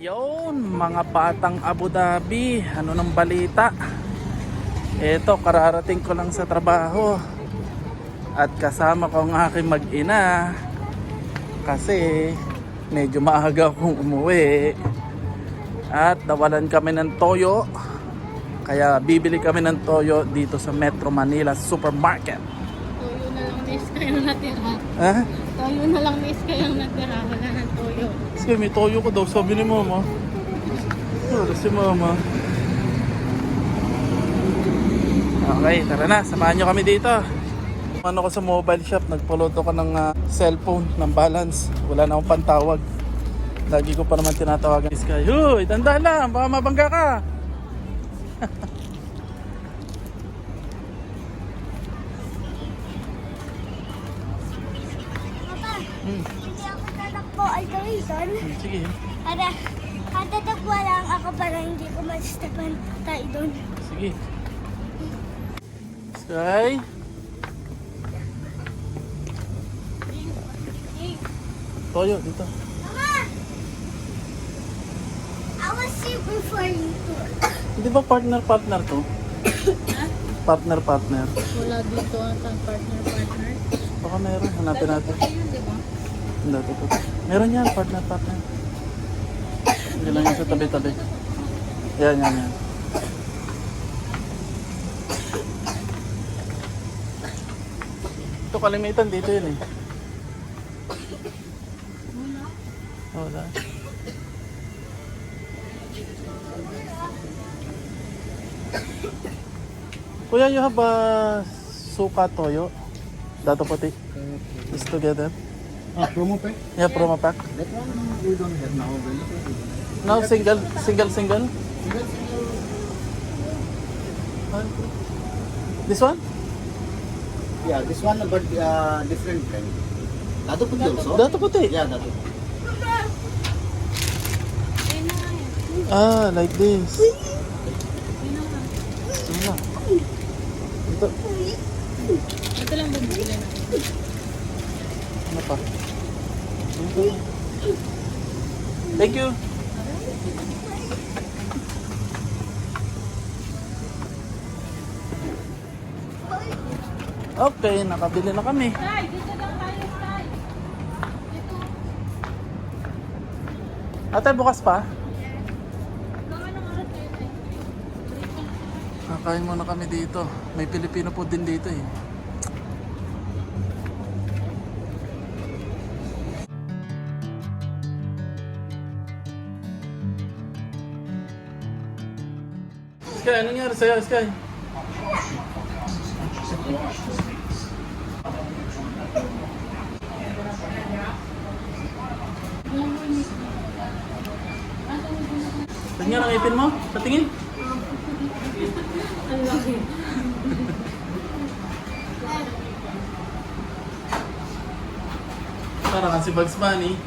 Yon, mga batang Abu Dhabi, ano nang balita? Eto, kararating ko lang sa trabaho at kasama ko ang aking mag-ina kasi medyo maaga akong umuwi at nawalan kami ng toyo, kaya bibili kami ng toyo dito sa Metro Manila Supermarket. Toyo na lang ni Iska yung natira. Ha? Toyo na lang ni Iska yung natira. Wala ng toyo. Sige, may toyo ko daw, sabi ni mama. Wala si mama. Okay, tara na, samahan nyo kami dito. Ano ko sa mobile shop, nagpuluto ko ng cellphone, ng balance. Wala na akong pantawag. Lagi ko pa naman tinatawagan. Sky, huy, tanda lang, baka mabangga ka. Papa, hindi ako tatakbo ay gawin. Sige. Tatakbo lang ako para hindi ko ma-stepan tayo doon. Sige. Sky. Toyo, dito. Mama! I was here before you too. Hindi ba partner-partner to? Partner-partner. Wala dito ang partner. Baka meron, hanapin natin. Ayun, di ba? Hindi, ito. Meron yan, partner-partner. Hindi lang yan sa tabi-tabi. Yan. Ito kalimitan dito yun eh. Wala. Kuya, you have suka toyo? Dato puti? Is together? Promo pack? Yeah, promo pack. That one we don't have now. No, single. This one? Yeah, this one but different brand. Datu Puti also? Dato puti. Yeah, Datu. Ayun na nga yun. Ah, like this. Ayun na nga. Ano? Ito. Ito lang bumili na. Ano pa? Thank you. Okay, nakabili na kami. Tay, dito lang tayo, Tay. Dito. Ate, bukas pa? Mga anong oras kayo, Tay? Kakain muna kami dito. May Pilipino po din dito eh. Sky, anong nangyari sa'yo, Sky? Tingnan ang ipin mo? Patingin? Ang laki. Parang si Bugs Bunny.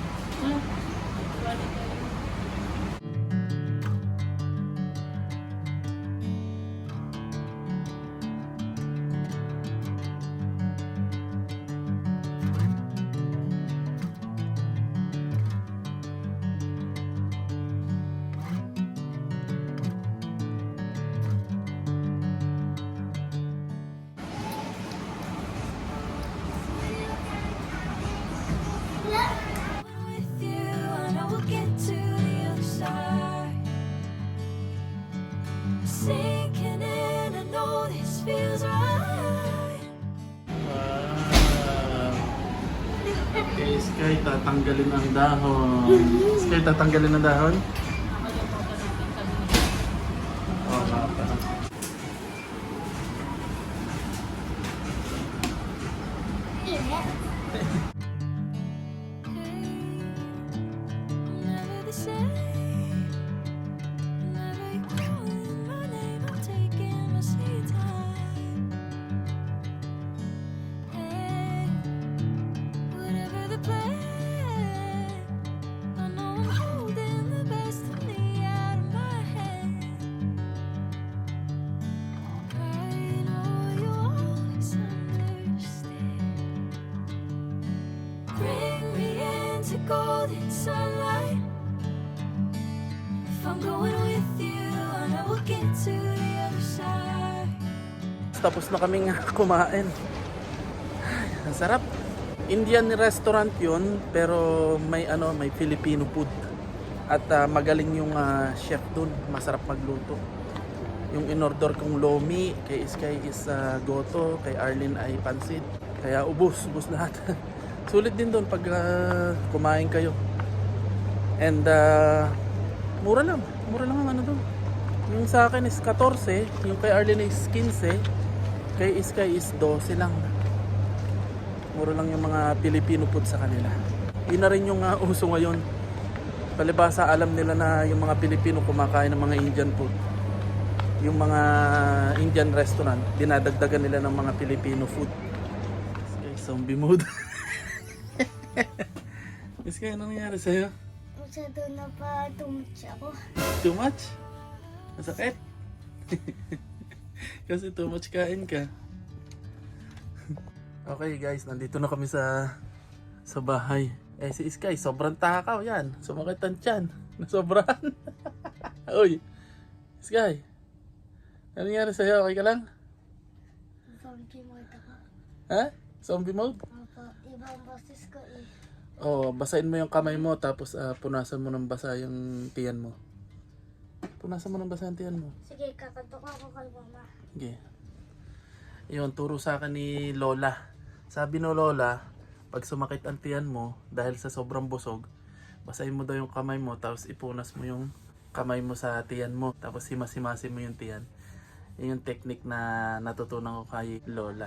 With you, I know we'll get to the other side. Sinking in, I know this feels right. Wow. Okay, Sky, tatanggalin ang dahon. Sky, tatanggalin ang dahon? Oo nga pala. Never the same. Never you calling my name, I'm taking my sweet time. Hey, whatever the plan, I know I'm holding the best of me out of my head. I know you always understand. Bring me into golden sunlight. I'm going with you, I know we'll get to the other side. Tapos na kaming kumain. Ay, ang sarap. Indian restaurant yun, pero may may Filipino food. At magaling yung chef dun, masarap magluto. Yung in-order kong lomi, kay Sky is goto, kay Arlene ay pansit. Kaya ubos lahat. Sulit din dun pag kumain kayo. And mura lang ang ano dun. Yung sa akin is 14, yung kay Arlene is 15, kay Sky is 12 lang. Mura lang yung mga Filipino food sa kanila. Yun na rin yung uso ngayon. Palibasa alam nila na yung mga Pilipino kumakain ng mga Indian food. Yung mga Indian restaurant, dinadagdagan nila ng mga Filipino food. Sky, zombie mode. Sky, ano nangyari sa'yo? Masyado na pa tumutsi ako. Too much? Masakit? Kasi too much kain ka. Okay guys, nandito na kami sa bahay. Si Sky, sobrang takaw yan. Sumakit ang tiyan. Nasobrahan. Uy, Sky. Ano nangyari sa'yo? Okay ka lang? Zombie mode ako. Ha? Zombie mode? Opo, ibang boses ko eh. Oh, basahin mo yung kamay mo tapos punasan mo ng basa yung tiyan mo. Punasan mo ng basa yung tiyan mo. Sige, kakatok ako kay mama. Okay. Yun, turo sa akin ni Lola. Sabi no Lola, pag sumakit ang tiyan mo dahil sa sobrang busog, basahin mo daw yung kamay mo tapos ipunas mo yung kamay mo sa tiyan mo. Tapos himas-himasin mo yung tiyan. Yun yung technique na natutunan ko kay Lola.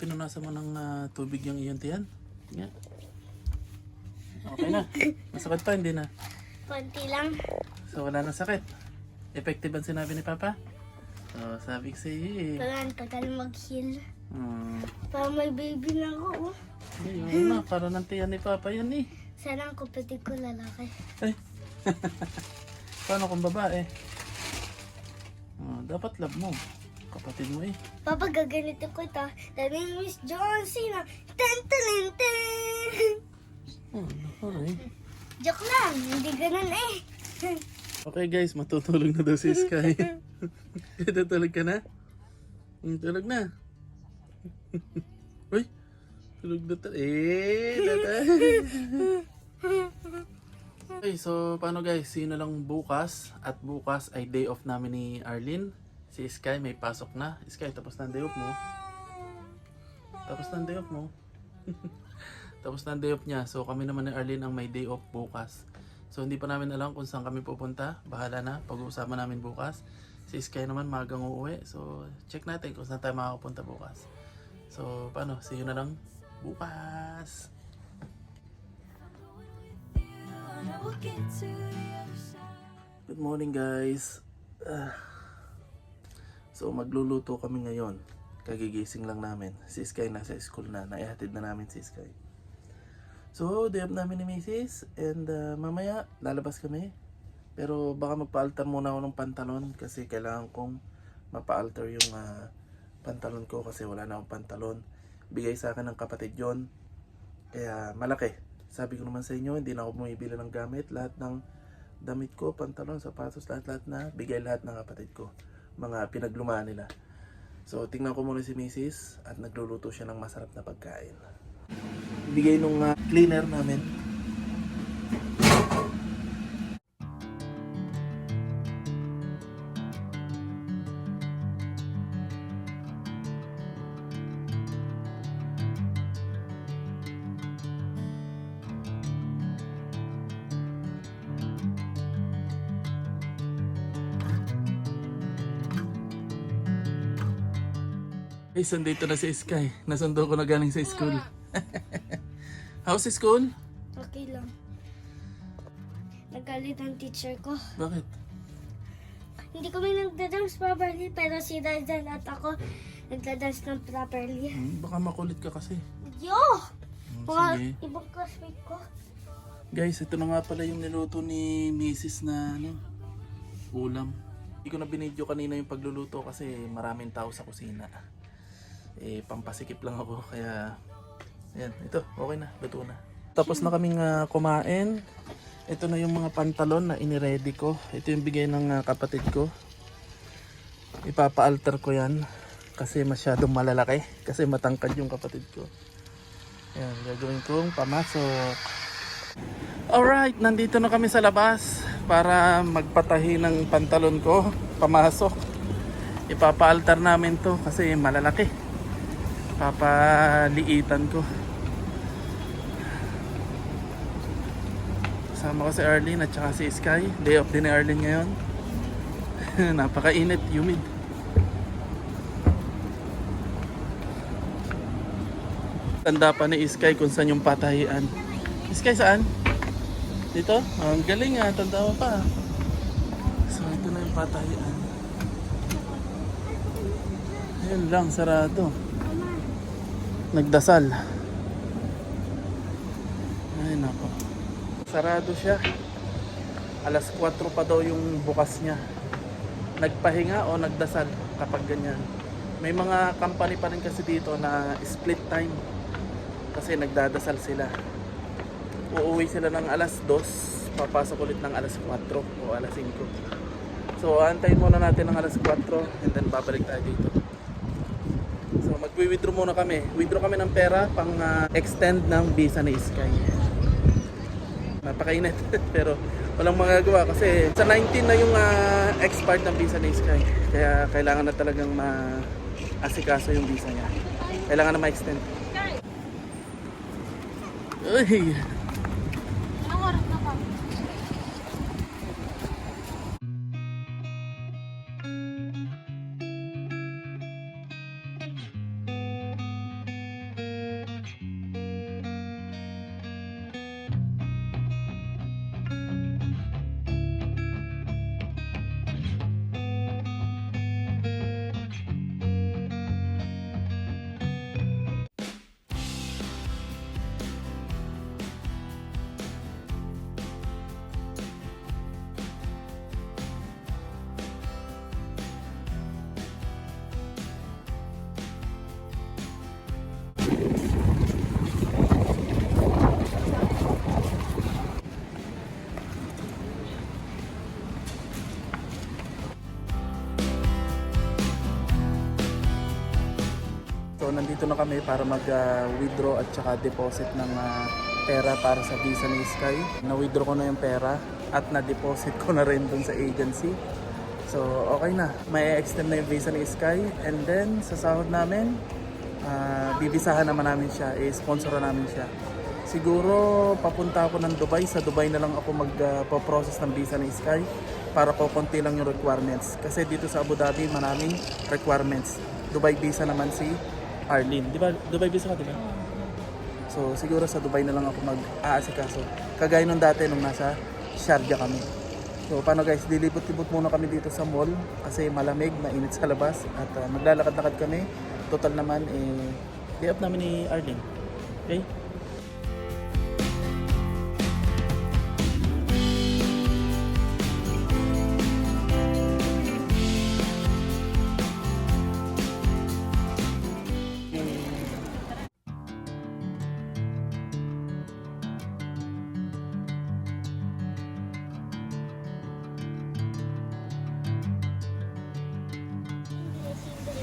Pinunasan mo ng tubig yung iyong tiyan? Yeah. Okay na. Masakit pa, hindi na. Konti lang. So wala na sakit. Effective ang sinabi ni Papa? So sabi ko sa'yo eh. Wala, ang tagal mag-heal. Hmm. Parang may baby na ako. Ayun na, para ng tiyan ni Papa yan eh. Sana ang kapatid ko lalaki. Ay. Paano kung babae? Dapat love mo. Kapatid mo eh. Papa, gaganito ko ito. The name is John Cena. Ten, ten, ten. Okay. Joke lang, hindi ganun eh. Okay guys, matutulog na daw si Sky. Tutulog ka na? Tulog na. Uy, tulog na Okay, so paano guys? See you na lang bukas. At bukas ay day off namin ni Arlene. Si Sky may pasok na. Sky, tapos na ang day off mo. Tapos na ang day off mo. Tapos na ang day off niya. So kami naman ni Arlene ang may day off bukas. So hindi pa namin alam kung saan kami pupunta. Bahala na. Pag-uusapan namin bukas. Si Sky naman magang uuwi. So check natin kung saan tayo makakapunta bukas. So paano? See you na lang bukas. Good morning guys. So magluluto kami ngayon. Kagigising lang namin. Si Sky nasa school na. Naihatid na namin si Sky. So day off namin ni Mrs. And mamaya lalabas kami. Pero baka magpa-alter muna ako ng pantalon. Kasi kailangan kong mapa-alter yung pantalon ko. Kasi wala na akong pantalon. Bigay sa akin ng kapatid yon. Kaya malaki. Sabi ko naman sa inyo, hindi na ako bumibili ng gamit. Lahat ng damit ko, pantalon, sapatos, lahat na. Bigay lahat ng kapatid ko. Mga pinaglumaan nila. So, tingnan ko muna si Mrs. At nagluluto siya ng masarap na pagkain. Bigay nung cleaner namin. Guys, nandito na si Sky. Nasundo ko na galing sa school. How's school? Okay lang. Nagalit ang teacher ko. Bakit? Hindi kami nagda-dance properly, pero si Ryzen at ako nagda-dance ng properly. Baka makulit ka kasi. Yo! Mga Sige. ibang classmate ko. Guys, ito na nga pala yung niluto ni Mrs. na ulam. Hindi ko na binidyo kanina yung pagluluto kasi maraming tao sa kusina. Pampasikip lang ako kaya ayan, ito, okay na, luto na. Tapos na kaming kumain. Ito na yung mga pantalon na iniready ko. Ito yung bigay ng kapatid ko. Ipapa-alter ko yan. Kasi masyadong malalaki. Kasi matangkad yung kapatid ko. Ayan, gagawin kong pamasok. Alright, nandito na kami sa labas para magpatahi ng pantalon ko. Pamasok. Ipapa-alter namin to kasi malalaki. Papaliitan ko. Kasama ko si Arlene at saka si Sky. Day off din ni Arlene ngayon. Napakainit, humid. Tanda pa ni Sky kung saan yung patahian. Sky saan? Dito? Ang galing nga, tanda mo pa. So ito na yung patahian. Ayun lang, sarado. Nagdasal. Ay nako. Sarado siya. Alas 4 pa daw yung bukas niya. Nagpahinga o nagdasal kapag ganyan. May mga company pa rin kasi dito na split time. Kasi nagdadasal sila. Uuwi sila ng alas 2, papasok ulit ng alas 4 o alas 5. So antayin muna natin ng alas 4 and then babalik tayo dito. So magwi-withdraw muna kami. Withdraw kami ng pera pang extend ng visa ni Sky. Napakainit pero walang magagawa kasi sa 19 na yung expired ng visa ni Sky. Kaya kailangan na talagang ma-asikaso yung visa niya. Kailangan na ma-extend. Uy! Anong oras na pa? So nandito na kami para mag-withdraw at saka deposit ng pera para sa visa ni Sky. Na-withdraw ko na yung pera at na-deposit ko na rin dun sa agency. So okay na, may extend na yung visa ni Sky and then sa sahod namin, bibisahan naman namin siya, sponsoran namin siya. Siguro papunta ako ng Dubai, sa Dubai na lang ako magpo-process ng visa ni Sky para ko konti lang yung requirements. Kasi dito sa Abu Dhabi maraming requirements. Dubai visa naman si Arlene. Di ba? Dubai visa ka, di ba? So, siguro sa Dubai na lang ako mag-aasikaso. Kagaya nung dati nung nasa Sharjah kami. So, paano guys? Dilibot-libot muna kami dito sa mall kasi malamig, mainit sa labas at maglalakad-lakad kami. Total naman, day off namin ni Arlene. Okay?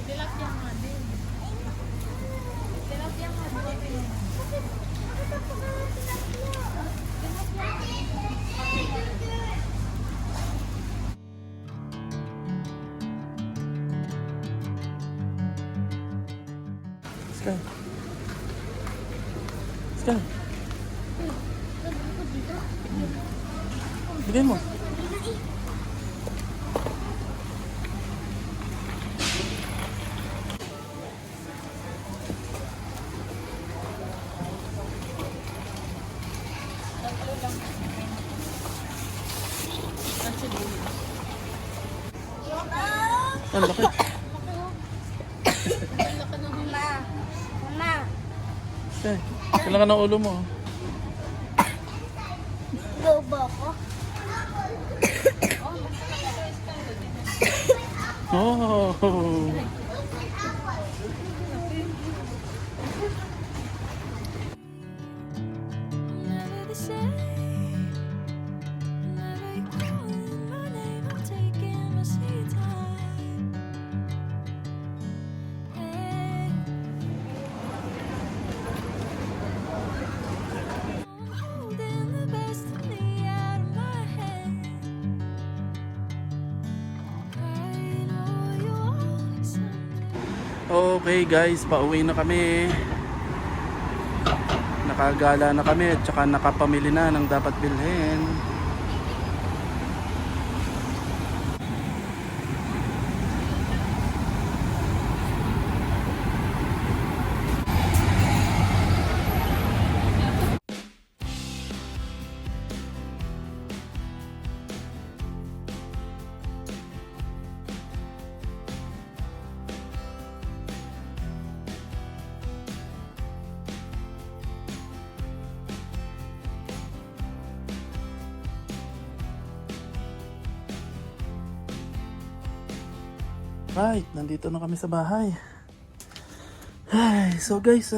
Tilapia nga din. Tilapia nga din. Sky. Sky. Bigay mo. Ang laki. Mama, Sky, kailangan ng ulo mo. bobo ako. Oh. Okay guys, pauwi na kami. Nakagala na kami at saka nakapamili na ng dapat bilhin. Right, nandito na kami sa bahay. Ay, so guys,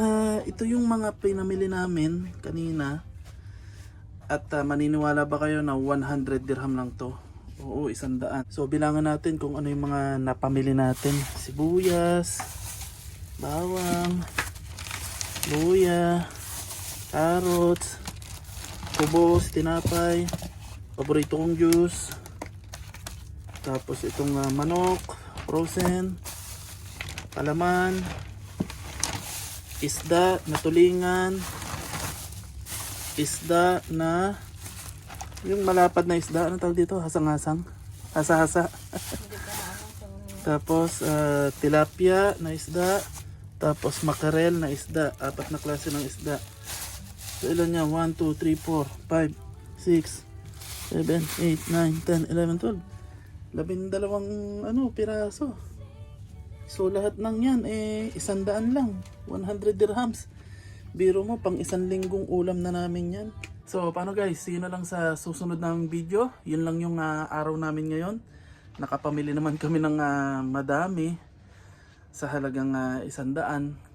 ito yung mga pinamili namin kanina. At maniniwala ba kayo na 100 dirham lang to? Oo, 100. So bilangan natin kung ano yung mga napamili natin. Sibuyas, bawang, luya, carrots, kubos, tinapay, paborito kong juice. Tapos itong manok, frozen, palaman, isda na tulingan, isda na yung malapad na isda, ano tawag dito? Hasang-hasang, hasa-hasa. Tapos tilapia na isda, tapos mackerel na isda, 4 na klase ng isda. So ilan niya? 1, 2, 3, 4, 5, 6, 7, 8, 9, 10, 11, 12. 12 piraso. So lahat ng yan 100 lang, 100 dirhams. Biro mo pang 1 linggong ulam na namin yan. So paano guys, see you na lang sa susunod naming video. Yun lang yung araw namin ngayon. Nakapamili naman kami ng madami sa halagang 100.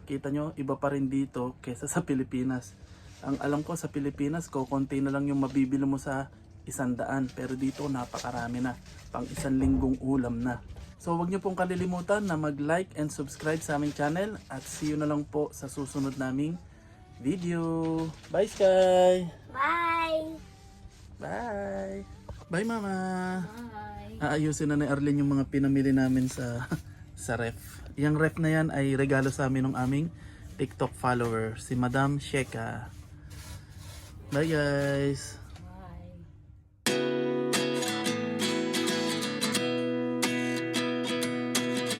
Kita nyo, iba pa rin dito kesa sa Pilipinas. Ang alam ko sa Pilipinas, konti na lang yung mabibili mo sa 100, pero dito napakarami na, pang 1 linggong ulam na. So wag niyo pong kalilimutan na mag-like and subscribe sa aming channel at see you na lang po sa susunod naming video. Bye Sky! Bye! Bye! Bye Mama! Bye. Aayusin na ni Arlene yung mga pinamili namin sa sa ref. Yung ref na yan ay regalo sa amin ng aming TikTok follower, si Madam Sheka. Bye guys!